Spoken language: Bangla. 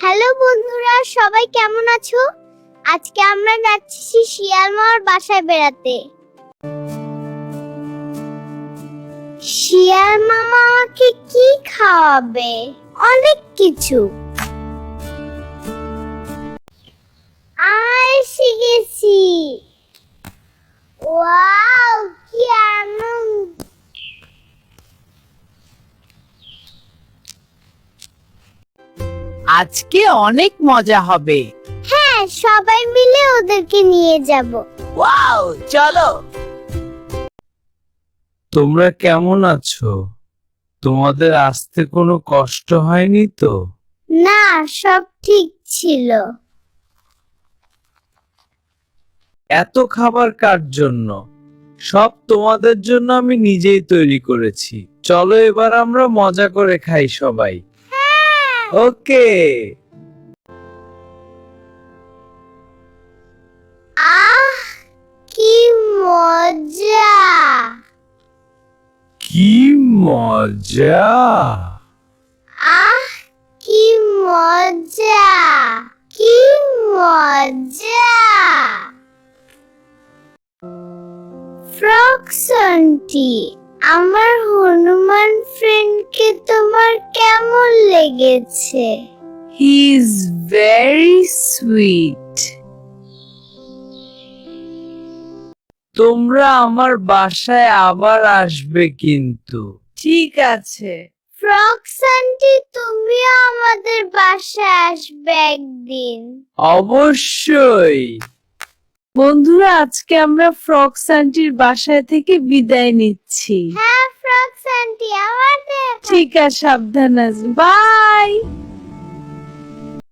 হ্যালো বন্ধুরা, সবাই কেমন আছো? আজকে আমরা যাচ্ছি শিয়াল মামার বাসায় বেড়াতে। শিয়াল মামা আমাকে কি খাওয়াবে? অনেক কিছু। এসে গেছি। ওয়াও, কি আনন্দ! আজকে অনেক মজা হবে। হ্যাঁ, সবাই মিলে ওদেরকে নিয়ে যাব। ওয়াও, চলো। তোমরা কেমন আছো? তোমাদের আসতে কোনো কষ্ট হয়নি তো? না, সব ঠিক ছিল। এত খাবার কার জন্য? সব তোমাদের জন্য আমি নিজেই তৈরি করেছি। চলো এবার আমরা মজা করে খাই সবাই। ওকে। আহ, কি মজা! কি মজা! আহ, কি মজা! কি মজা! ফ্রক্স আন্টি, আমার হনুমান ফ্রেন্ডকে তোমার কেমন লেগেছে? He is very sweet. তোমরা আমার বাসায় আবার আসবে কিন্তু। ঠিক আছে। ফ্রক্স আন্টি, তুমিও আমাদের বাসায় আসবে একদিন। অবশ্যই। বন্ধুরা, আজকে আমরা ফ্রক্স আন্টির বাসায় থেকে বিদায় নিচ্ছি। হ্যাঁ ফ্রক্স আন্টি, আমাদের ঠিক আছে, সাবধানে। বাই।